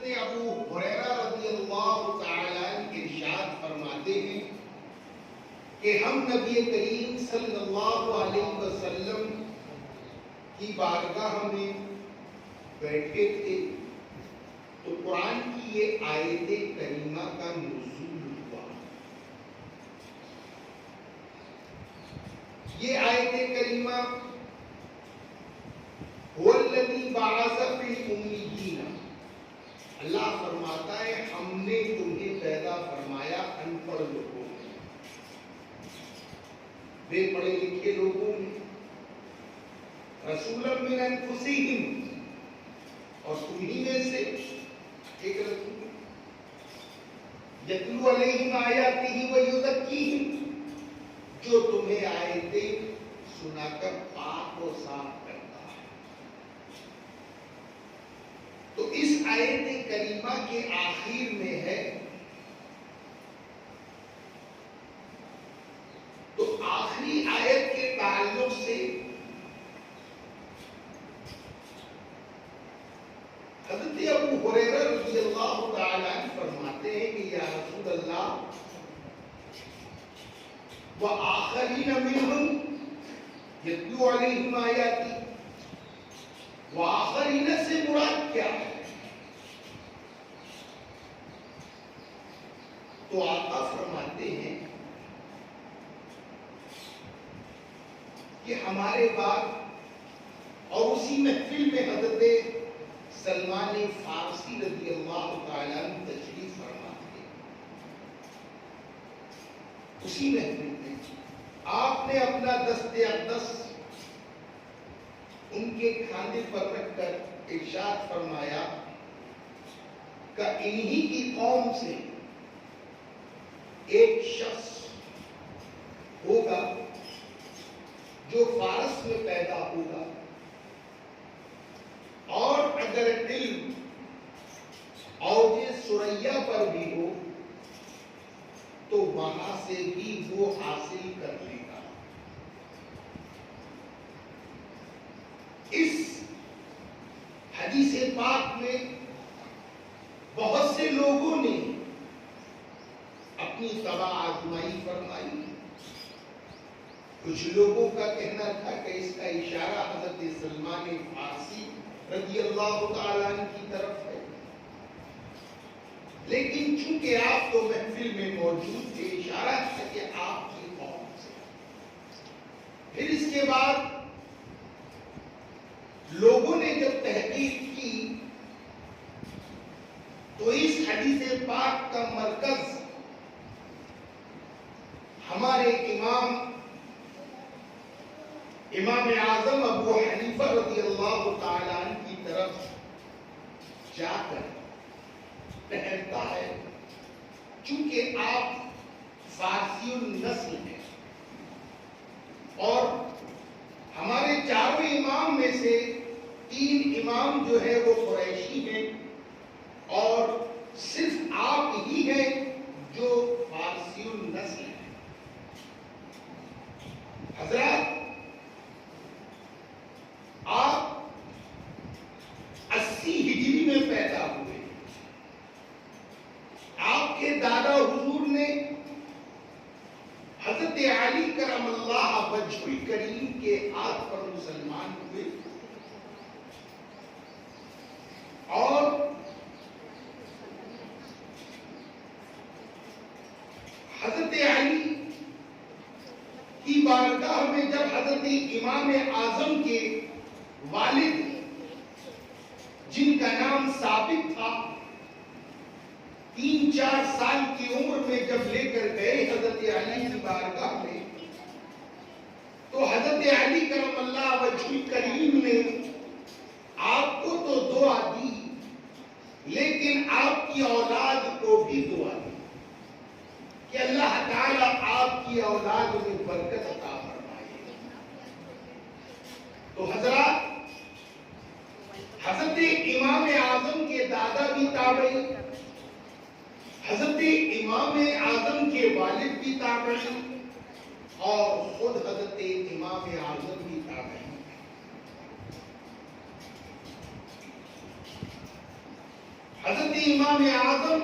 حضرت ابو ہریرہ رضی اللہ تعالیٰ عنہ ارشاد فرماتے ہیں کہ ہم نبی کریم صلی اللہ علیہ وسلم کی بارگاہ میں بیٹھے تھے تو قرآن کی یہ آیت کریمہ کا نزول ہوا. یہ آیت کریمہ هو الذی بعث فی الامیین، اللہ فرماتا ہے ہم نے تمہیں پیدا فرمایا ان پڑھ لوگوں میں، بے پڑھے لکھے لوگوں میں، رسولا من انفسہم، اور تمہیں میں سے ایک رسول، یتلو علیہم آیاتہ ویزکیہم، جو تمہیں آیتیں سنا کر پاک و صاف کرتا ہے. تو اس آیت کریمہ کے آخر میں ہے تو آخری آیت کے تعلق سے حضرت ابو ہریرہ رضی اللہ تعالیٰ عنہ فرماتے ہیں کہ یا رسول اللہ وآخرین منہم یتلو علیہم آیاتی، وآخرین سے مراد کیا ہے؟ تو آقا فرماتے ہیں کہ ہمارے بعد، اور اسی محفل میں حضرت سلمان فارسی رضی اللہ تعالیٰ عنہ تشریف فرما تھے. اسی محفل میں آپ نے اپنا دست اقدس ان کے کھانے پر رکھ کر ارشاد فرمایا کہ انہی کی قوم سے ایک شخص ہوگا جو فارس میں پیدا ہوگا، اور اگر علم اوج ثریا پر بھی ہو تو وہاں سے بھی وہ حاصل کر لے گا. اس حدیث پاک میں بہت سے لوگوں نے اپنی تباہ آزمائی فرمائی. کچھ لوگوں کا کہنا تھا کہ اس کا اشارہ حضرت سلمان فارسی رضی اللہ تعالیٰ عنہ کی طرف ہے، لیکن چونکہ آپ تو محفل میں موجود تھے، اشارہ تھا کہ آپ کی قوم سے. پھر اس کے بعد لوگوں نے جب تحقیق کی تو اس حدیث پاک کا مرکز ہمارے امام اعظم ابو حنیفہ رضی اللہ تعالیٰ عنہ کی طرف جا کر ٹھہرتا ہے، چونکہ آپ فارسی النسل ہیں اور ہمارے چاروں امام میں سے 3 امام جو ہے وہ قریشی ہیں اور صرف آپ ہی ہیں جو فارسی النسل ہیں. حضرات، آپ 80 ہجری میں پیدا ہوئے. آپ کے دادا حضور نے حضرت علی کرم اللہ وجہ الکریم کے ہاتھ پر مسلمان ہوئے اور حضرت علی کی بارگاہ میں جب حضرت امام اعظم کے والد جن کا نام ثابت تھا 3-4 سال کی عمر میں جب لے کر گئے حضرت علی کی بارگاہ میں تو حضرت علی کرم اللہ وجہ الکریم نے آپ کو تو دعا دی لیکن آپ کی اولاد کو بھی دعا دی کہ اللہ تعالیٰ آپ کی اولاد میں برکت عطا فرمائے. تو حضرات، حضرت امام اعظم کے دادا بھی تابعی، حضرت امام اعظم کے والد بھی تابعی اور خود حضرت امام اعظم بھی تابعی. حضرت امام اعظم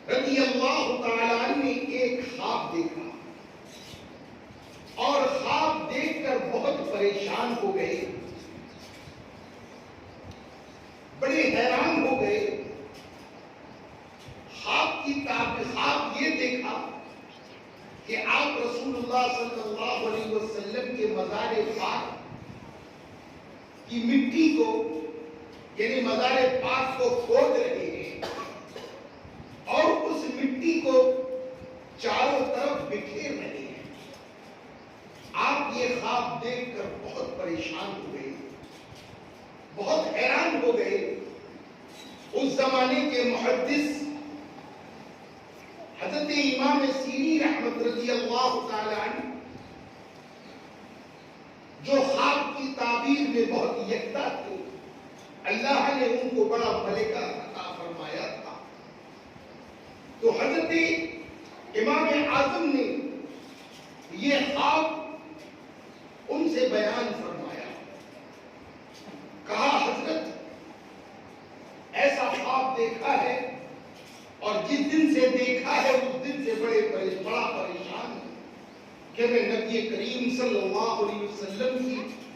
رضی اللہ تعالیٰ عنہ نے ایک خواب دیکھا اور خواب دیکھ کر بہت پریشان ہو گئے، بڑے حیران ہو گئے۔ خواب یہ دیکھا کہ آپ رسول اللہ صلی اللہ علیہ وسلم کے مزار پاک کی مٹی کو، یعنی مزار پاک کو کھود رہے ہیں اور اس مٹی کو چاروں طرف بکھیر رہے ہیں۔ آپ یہ خواب دیکھ کر بہت پریشان ہو گئے، بہت حیران ہو گئے۔ اس زمانے کے محدث حضرت امام سیری رحمت رضی اللہ تعالی عنہ، جو خواب کی تعبیر میں بہت یکتا تھے، اللہ نے ان کو بڑا ملکہ عطا فرمایا تھا، تو حضرت امام اعظم نے یہ خواب ان سے بیان فرمایا۔ کہا حضرت ایسا خواب دیکھا ہے اور جس دن سے دیکھا ہے اس دن سے بڑا پریشان ہوں کہ میں نبی کریم صلی اللہ علیہ وسلم کی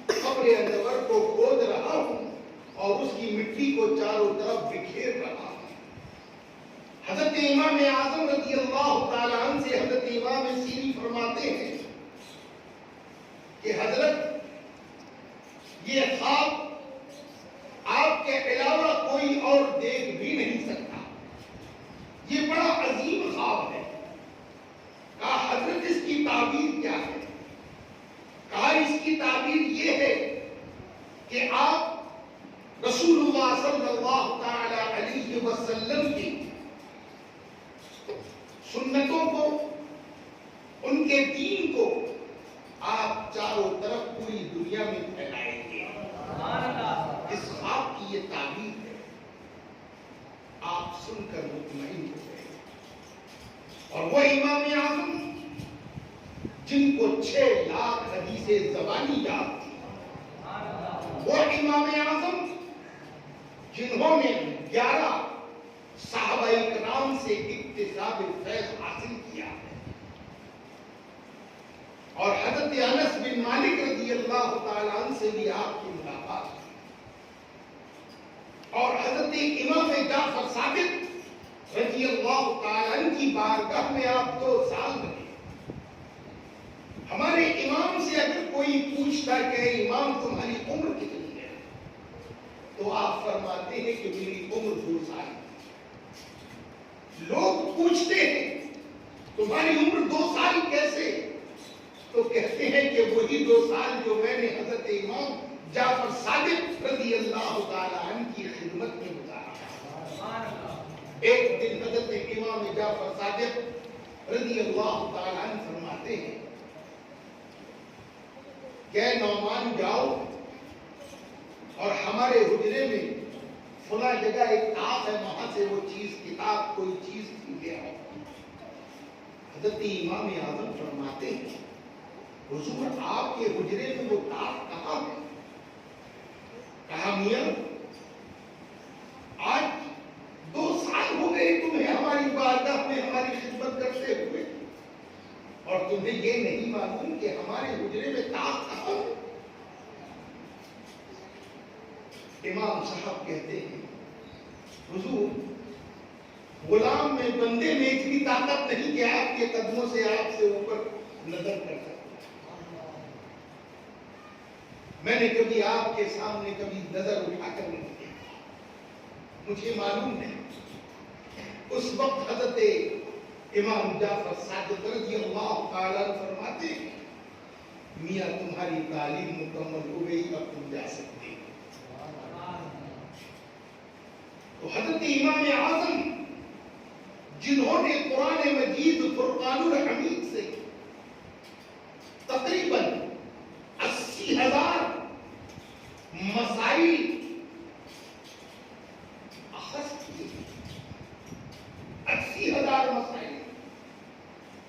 قبر انور کو کھود رہا ہوں اور اس کی مٹی کو چاروں طرف بکھیر رہا ہوں۔ حضرت امام اعظم رضی اللہ تعالیٰ عنہ سے حضرت امام سیری فرماتے ہیں کہ حضرت یہ خواب آپ کے علاوہ کوئی اور دیکھ بھی نہیں سکتا، یہ بڑا عظیم خواب ہے۔ کہا حضرت اس کی تعبیر کیا ہے؟ کہا اس کی تعبیر یہ ہے کہ آپ رسول اللہ صلی اللہ تعالی علیہ وسلم کی سنتوں کو، ان کے دین کو آپ چاروں طرف پوری دنیا میں پھیلائیں گے۔ اس خواب کی یہ تعبیر ہے۔ آپ سن کر مطمئن ہو گئے، اور وہ امام اعظم جن کو 6 لاکھ حدیث زبانی یاد تھی، وہ امام اعظم جنہوں نے 11 صحابہ کرام سے اکتساب فیض حاصل کیا ہے، اور حضرت انس بن مالک رضی اللہ تعالیٰ عنہ سے بھی آپ کی ملاقات کی، اور حضرت امام جعفر صادق رضی اللہ تعالیٰ عنہ کی بارگاہ میں آپ 2 سال رہے۔ ہمارے امام سے اگر کوئی پوچھتا کہ امام تمہاری عمر کتنی ہے، تو آپ فرماتے ہیں کہ میری عمر 2 سال۔ لوگ پوچھتے ہیں تمہاری عمر 2 سال کیسے، تو کہتے ہیں کہ وہی 2 سال جو میں نے حضرت امام جعفر صادق رضی اللہ تعالیٰ عنہ کی خدمت میں گزارا۔ ایک دن حضرت امام جعفر صادق رضی اللہ تعالیٰ عنہ فرماتے ہیں کہ نعمان جاؤ اور ہمارے حجرے میں فلاں جگہ ایک طاق ہے، وہاں سے وہ چیز، کتاب کوئی چیز لے آؤ۔ حضرت امام اعظم فرماتے ہیں حضور آپ کے حجرے میں وہ طاق کہاں ہے؟ کہا میاں آج 2 سال ہو گئے تمہیں ہماری بارگاہ میں ہماری خدمت کرتے ہوئے، اور تمہیں یہ نہیں معلوم کہ ہمارے حجرے میں طاق کہاں ہے؟ امام صاحب کہتے ہیں حضور غلام میں، بندے میں اتنی طاقت نہیں کہ آپ کے قدموں سے آپ سے اوپر نظر کر سکتا۔ میں نے کبھی آپ کے سامنے کبھی نظر اٹھا کر نہیں دیکھا، مجھے معلوم نہیں۔ اس وقت حضرت امام جعفر صادق رضی اللہ تعالیٰ فرماتے ہیں میاں تمہاری تعلیم مکمل ہو گئی، اب تم جا سکتے ہو۔ تو حضرت امام اعظم جنہوں نے قرآن مجید فرقان الحمید سے تقریباً 80,000 مسائل اخذ کیے، 80,000 مسائل،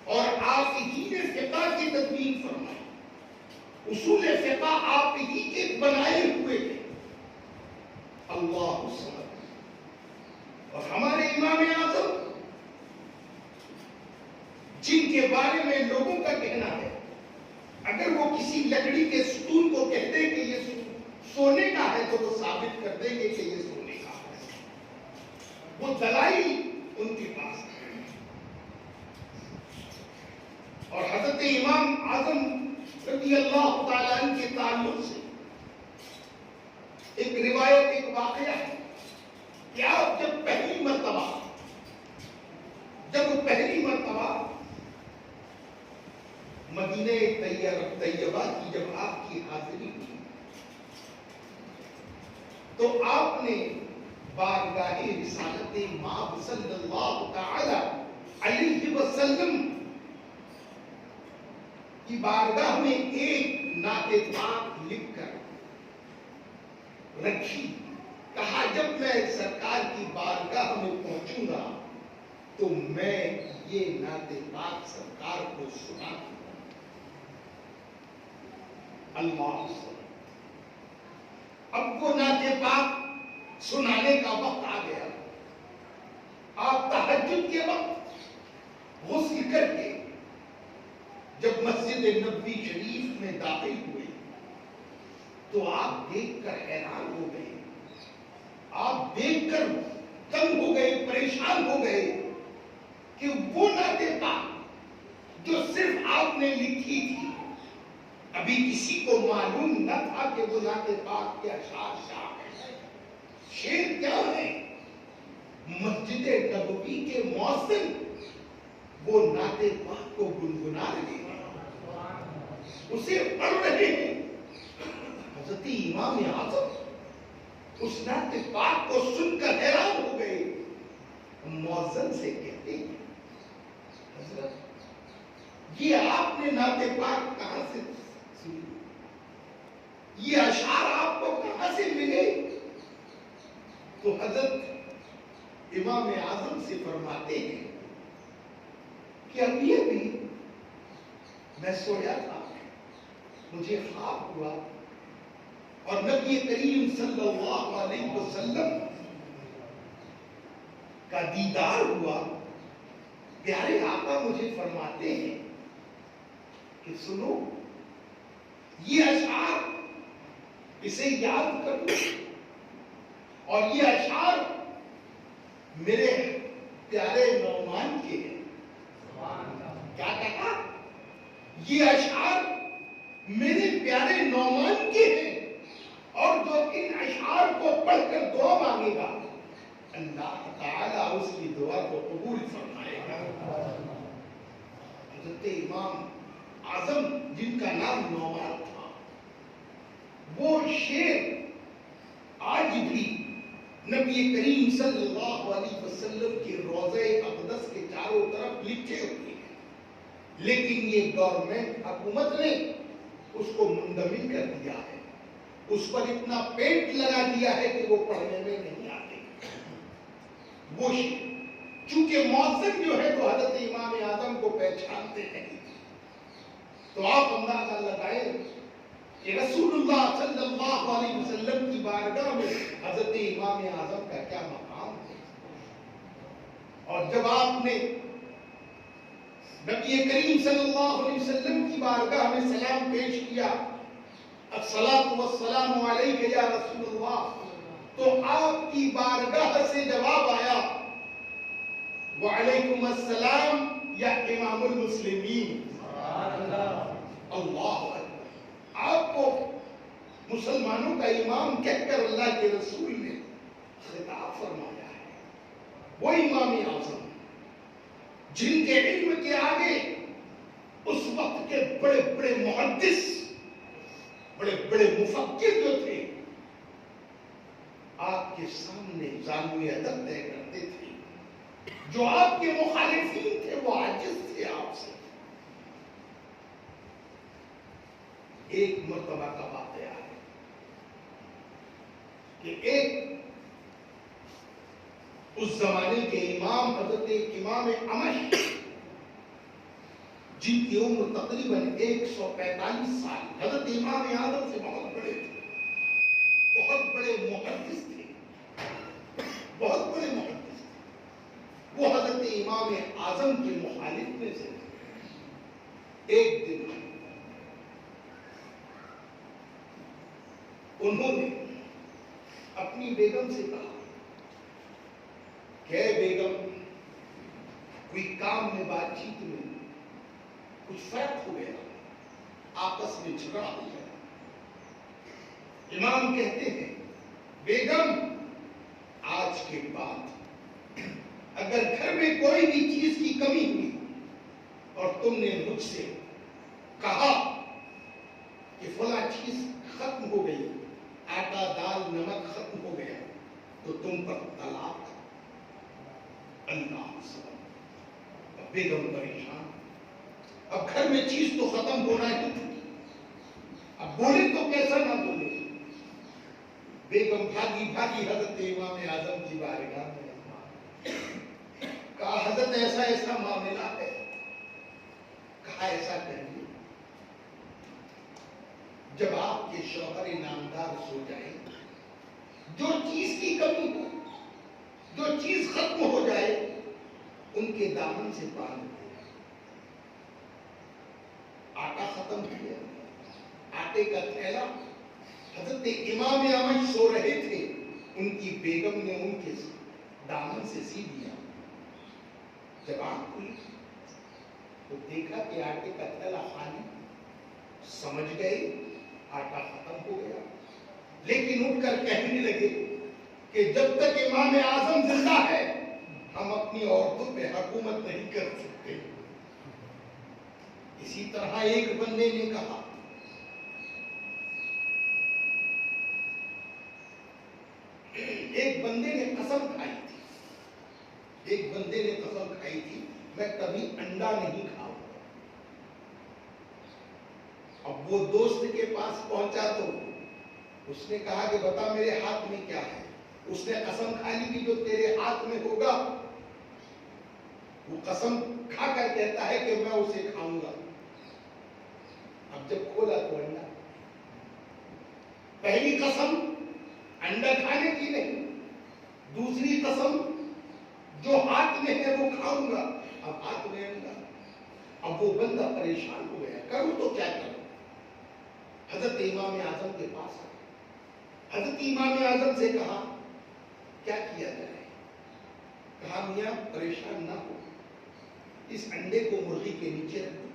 اور آپ ہی نے فقہ کی تدوین فرمائی، اصول فقہ آپ ہی کے بنائے ہوئے ہیں۔ اللہ صمد کے بارے میں لوگوں کا کہنا ہے، اگر وہ کسی لکڑی کے ستون کو کہتے کہ یہ سونے کا ہے تو وہ ثابت کر دیں گے کہ یہ سونے کا ہے، وہ دلائل ان کے پاس ہے۔ اور حضرت امام اعظم رضی اللہ تعالیٰ عنہ کے تعلق سے ایک روایت، ایک واقعہ ہے کہ آپ جب پہلی مرتبہ مدینہ طیبہ کی جب آپ کی حاضری ہوئی تو آپ نے بارگاہ رسالت مآب صلی اللہ تعالی علیہ وسلم کی بارگاہ میں ایک نعت پاک لکھ کر رکھی، کہا جب میں سرکار کی بارگاہ میں پہنچوں گا تو میں یہ نعت پاک سرکار کو سنا دوں گا۔ اللہ، اب وہ نعت پاک سنانے کا وقت آ گیا۔ آپ تہجد کے وقت غسل کر کے جب مسجد نبوی شریف میں داخل ہوئے تو آپ دیکھ کر حیران ہو گئے، آپ دیکھ کر تنگ ہو گئے، پریشان ہو گئے کہ وہ نعت پاک جو صرف آپ نے لکھی تھی، ابھی کسی کو معلوم نہ تھا کہ وہ نعت پاک کے اشعار ہے، شعر کیا ہے، مسجد نبوی کے مؤذن وہ نعت پاک کو گنگنا رہے ہیں، اسے پڑھ رہے ہیں۔ حضرت امام اعظم اس نعت پاک کو سن کر حیران ہو گئے، مؤذن سے کہتے ہیں حضرت یہ آپ نے نعت پاک کہاں سے سنی، یہ اشعار آپ کو کہاں سے ملے؟ تو حضرت امام اعظم سے فرماتے ہیں کہ ابھی میں سویا تھا، مجھے خواب ہوا اور نبی کریم صلی اللہ علیہ وسلم کا دیدار ہوا۔ پیارے آقا مجھے فرماتے ہیں کہ سنو یہ اشعار، اسے یاد کرو، اور یہ اشعار میرے پیارے نعمان کے ہیں۔ کیا کہا؟ یہ اشعار میرے پیارے نعمان کے ہیں، اور جو ان اشعار کو پڑھ کر دعا مانگے گا اللہ تعالیٰ اس کی دعا کو قبول فرمائے گا۔ حضرت امام اعظم جن کا نام نعمان تھا، وہ شعر آج بھی نبی کریم صلی اللہ علیہ وسلم کے روضہ اقدس کے چاروں طرف لکھے ہوئے ہیں، لیکن یہ گورنمنٹ حکومت نے اس کو منجمد کر دیا ہے، اس پر اتنا پینٹ لگا دیا ہے کہ وہ پڑھنے میں نہیں آتے۔ وہ چونکہ مؤذن جو ہے تو حضرت امام اعظم کو پہچانتے نہیں، تو آپ اندازہ لگائیں کہ رسول اللہ صلی اللہ علیہ وسلم کی بارگاہ میں حضرت امام اعظم کا کیا مقام ہے۔ اور جب آپ نے نبی کریم صلی اللہ علیہ وسلم کی بارگاہ میں سلام پیش کیا، الصلاۃ والسلام علیک یا رسول اللہ، تو آپ کی بارگاہ سے جواب آیا وعلیکم السلام یا امام المسلمین۔ اللہ اکبر، آپ کو مسلمانوں کا امام کہہ کر اللہ کے رسول نے خطاب فرمایا ہے۔ وہ امام اعظم جن کے علم کے آگے اس وقت کے بڑے بڑے محدث، بڑے بڑے مفکر جو تھے، آپ کے سامنے زانوی ادب طے کرتے تھے۔ جو آپ کے مخالفین تھے وہ عاجز تھے آپ سے۔ ایک مرتبہ کا واقعہ ہے کہ ایک اس زمانے کے امام حضرت امام امش، جن کی عمر تقریباً 145 سال، حضرت امام اعظم سے بہت بڑے تھے، بہت بڑے محدث تھے، بہت بڑے محدث تھے، وہ حضرت امام اعظم کے مخالف میں سے تھے۔ انہوں نے اپنی بیگم سے کہا کہ بیگم کوئی کام میں بات چیت میں کچھ فرق ہو گیا، آپس میں جھگڑا ہو گیا۔ امام کہتے ہیں بیگم آج کے بعد اگر گھر میں کوئی بھی چیز کی کمی ہوئی اور تم نے مجھ سے کہا کہ فلاں چیز ختم ہو گئی، آٹا دال نمک ختم ہو گیا، تو تم پر طلاق۔ اللہ سبحانہ۔ اب بیگم پریشان، اب گھر میں چیز تو ختم ہونا ہے، اب بولے تو کیسا نہ بولے۔ بیگم بھاگی بھاگی حضرت امام اعظم کی بارگاہ میں کہا حضرت ایسا ایسا معاملہ ہے، کہا ایسا کریے جب آپ کے شوہر نامدار سو جائے، جو چیز کی کمی ہو، جو چیز ختم ہو جائے، ان کے دامن سے باندھ دے۔ آٹا ختم کیا، آٹے کا تھیلا حضرت امام اعظم سو رہے تھے، ان کی بیگم نے ان کے دامن سے سی دیا۔ جب آنکھ کھلی تو دیکھا کہ آٹے کا تھیلا خالی، سمجھ گئے آٹا ختم ہو گیا، لیکن اٹھ کر کہنے لگے کہ جب تک امام اعظم زندہ ہے ہم اپنی عورتوں پہ حکومت نہیں کر سکتے۔ اسی طرح ایک بندے نے کہا ایک بندے نے قسم کھائی تھی، ایک بندے نے قسم کھائی تھی میں کبھی انڈا نہیں کھاؤں گا۔ اب وہ دوست کے پاس پہنچا تو اس نے کہا کہ بتا میرے ہاتھ میں کیا ہے۔ اس نے قسم کھا لی کہ جو تیرے ہاتھ میں ہوگا، وہ قسم کھا کر کہتا ہے کہ میں اسے کھاؤں گا۔ اب جب کھولا تو انڈا، پہلی قسم انڈا کھانے کی نہیں، دوسری قسم جو ہاتھ میں ہے وہ کھاؤں گا، اب ہاتھ میں انڈا۔ اب وہ بندہ پریشان ہو گیا، کروں تو کیا کروں؟ حضرت امام اعظم کے پاس آیا، حضرت امام اعظم سے کہا کیا کیا جائے؟ کہا میاں پریشان نہ ہو، اس انڈے کو مرغی کے نیچے رکھ دو،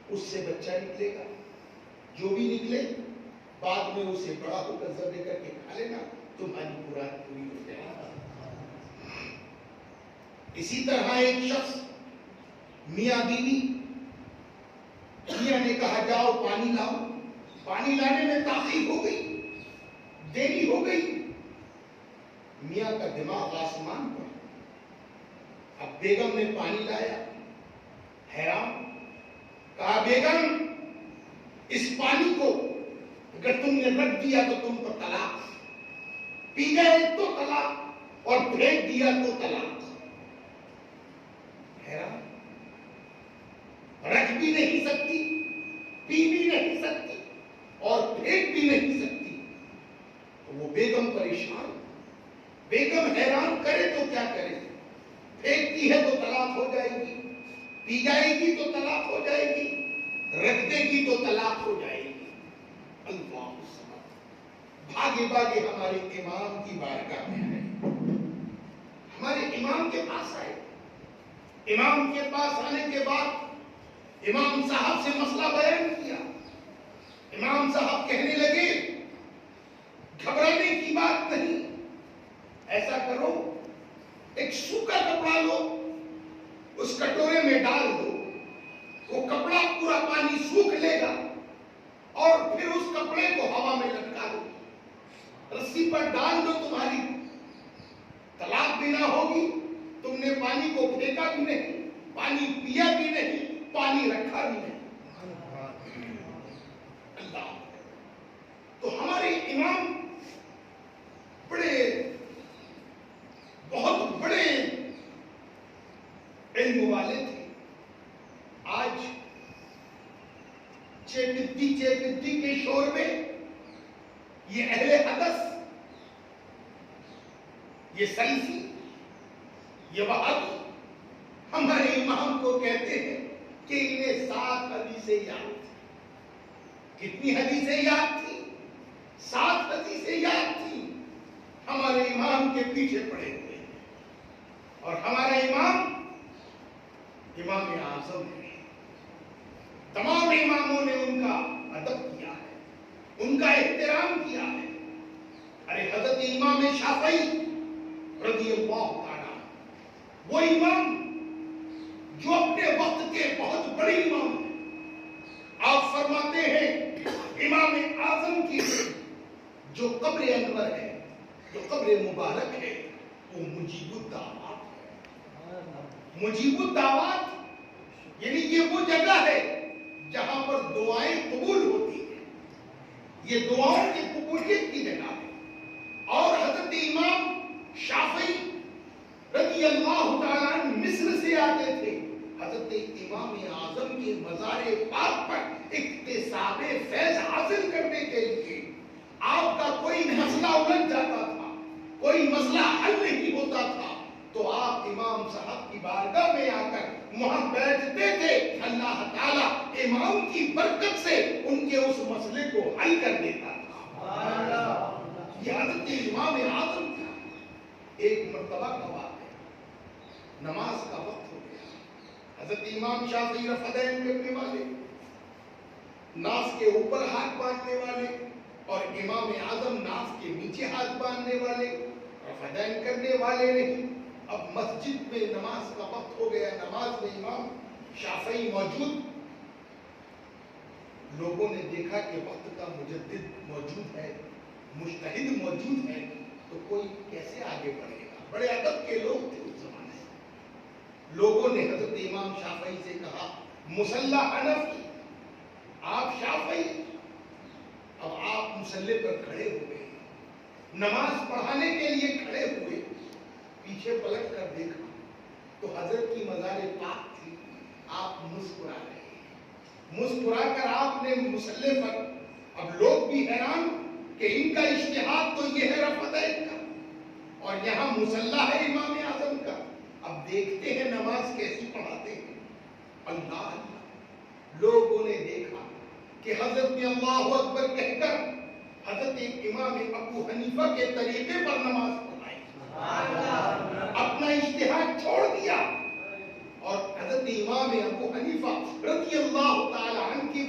اس سے بچہ نکلے گا، جو بھی نکلے بعد میں اسے بڑا ہو کر ذبح کر کے کھا لینا، تمہاری مراد پوری ہو جائے گی۔ اسی طرح ایک شخص میاں بیوی، میاں نے کہا جاؤ پانی لاؤ، پانی لانے میں تاخیر ہو گئی، دیری ہو گئی، میاں کا دماغ آسمان پر۔ اب بیگم نے پانی لایا، حیران، کہا بیگم اس پانی کو اگر تم نے رکھ دیا تو تم کو طلاق، پی گئے تو طلاق اور پھینک دیا تو طلاق۔ حیران، رکھ بھی نہیں سکتی، پی بھی نہیں سکتی اور پھینک بھی نہیں سکتی۔ وہ بیگم پریشان، بیگم حیران، کرے تو کیا کرے؟ پھینکتی ہے تو طلاق ہو جائے گی، پی جائے گی تو طلاق ہو جائے گی، رکھ دے گی تو طلاق ہو جائے گی۔ اللہ بھاگے بھاگے ہمارے امام کی بارگاہ میں آئے، ہمارے امام کے پاس آئے۔ امام کے پاس آنے کے بعد امام صاحب سے مسئلہ بیان کیا۔ امام صاحب کہنے لگے گھبرانے کی بات نہیں، ایسا کرو ایک سوکھا کپڑا لو، اس کٹورے میں ڈال دو، وہ کپڑا پورا پانی سوکھ لے گا، اور پھر اس کپڑے کو ہوا میں لٹکا دو، رسی پر ڈال دو، تمہاری طلاق بھی نہ ہوگی، تم نے پانی کو پھینکا بھی نہیں، پانی پیا بھی نہیں، پانی رکھا بھی نہیں۔ اللہ، تو ہمارے امام بہت بڑے علم والے تھے۔ آج چیپتی کے شور میں یہ اہل حدث، یہ سلفی، یہ وہابی ہمارے امام کو کہتے ہیں کہ انہیں 7 حدیثیں یاد تھی۔ کتنی حدیثیں یاد تھی؟ 7 حدیثیں یاد تھی، ہمارے امام کے پیچھے پڑے ہوئے ہیں، اور ہمارا امام امام اعظم ہے۔ تمام اماموں نے ان کا ادب کیا ہے، ان کا احترام کیا ہے۔ ارے حضرت امام شافعی رضی اللہ تعالیٰ، وہ امام جو اپنے وقت کے بہت بڑے امام ہیں، آپ فرماتے ہیں امام اعظم کی جو قبر انور ہے، جو قبر مبارک ہے، وہ مجیب الدعوات ہے۔ مجیب الدعوات یعنی یہ وہ جگہ ہے جہاں پر دعائیں قبول ہوتی ہیں، یہ دعاؤں کی قبولیت کی جگہ ہے۔ اور حضرت امام شافعی رضی اللہ تعالیٰ عنہ مصر سے آتے تھے، حضرت امام اعظم کے مزار پاک پر اکتساب فیض حاصل کرنے کے لیے۔ آپ کا کوئی مسئلہ الجھ جاتا تھا، کوئی مسئلہ حل نہیں ہوتا تھا، تو آپ امام صاحب کی بارگاہ میں آ کر وہاں بیٹھتے تھے، اللہ تعالیٰ امام کی برکت سے ان کے اس مسئلے کو حل کر دیتا تھا۔ یہ حضرت امام اعظم تھا۔ ایک مرتبہ کا واقعہ، نماز کا وقت ہو گیا، حضرت امام شافعی رفعین کرنے والے، ناس کے اوپر ہاتھ باندھنے والے، اور امام اعظم ناس کے نیچے ہاتھ باندھنے والے، رفعین کرنے والے نہیں۔ اب مسجد میں نماز کا وقت ہو گیا، نماز میں امام شافعی موجود، لوگوں نے دیکھا کہ وقت کا مجدد موجود ہے، مجتہد موجود ہے، تو کوئی کیسے آگے بڑھے گا؟ بڑے ادب کے لوگ تھے اس زمانے میں۔ لوگوں نے حضرت امام شافعی سے کہا، مصلی حنفی، آپ شافعی، اب آپ مصلی پر کھڑے ہوئے، نماز پڑھانے کے لیے کھڑے ہوئے، پیچھے پلٹ کر دیکھا تو حضرت کی مزار پاک تھی، آپ مسکرا رہے ہیں، مسکرا کر آپ نے مصلی پر، اب لوگ بھی حیران کہ ان کا اجتہاد تو یہ ہے رفعین کا، اور یہاں مصلی ہے امام اعظم کا، اب دیکھتے ہیں نماز کیسی پڑھاتے ہیں۔ اللہ اللہ، لوگوں نے دیکھا کہ حضرت نے اللہ اکبر کہہ کر حضرت امام ابو حنیفہ کے طریقے پر نماز پڑھائی، اپنا اجتہاد چھوڑ دیا، اور حضرت امام ابو حنیفہ رضی اللہ تعالی عنہ کی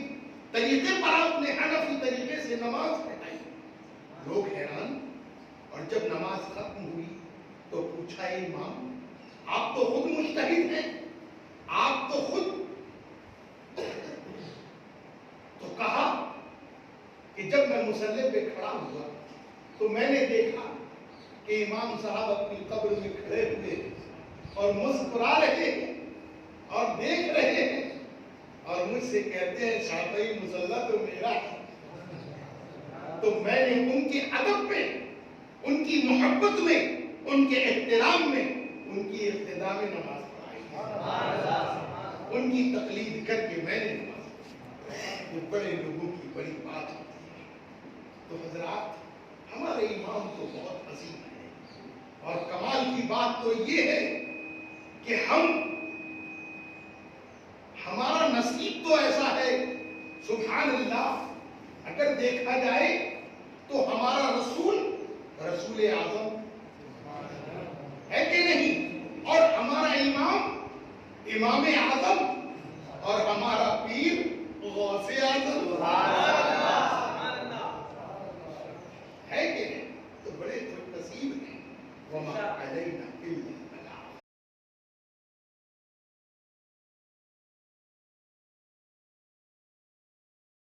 طریقے پر آپ نے حنفی طریقے سے نماز پڑھائی۔ لوگ حیران، اور جب نماز ختم ہوئی تو پوچھا، امام آپ تو خود مجتہد ہیں، آپ تو خود، تو کہا کہ جب میں مصلی پہ کھڑا ہوا تو میں نے دیکھا کہ امام صاحب اپنی قبر میں کھڑے ہوئے اور مسکرا رہے ہیں اور دیکھ رہے ہیں، اور مجھ سے کہتے ہیں شافعی مصلی تو میرا ہے۔ تو میں نے ان کے ادب میں، ان کی محبت میں، ان کے احترام میں، ان کی اقتداء میں نماز پڑھائی، ان کی تقلید کر کے میں نے نماز پڑھائی۔ یہ بڑے لوگوں کی بڑی بات ہوتی ہے۔ تو حضرات، ہمارے امام تو بہت عظیم ہیں، اور کمال کی بات تو یہ ہے کہ ہمارا نصیب تو ایسا ہے، سبحان اللہ، اگر دیکھا جائے تو ہمارا رسول اعظم ہے کہ نہیں، اور ہمارا امام اعظم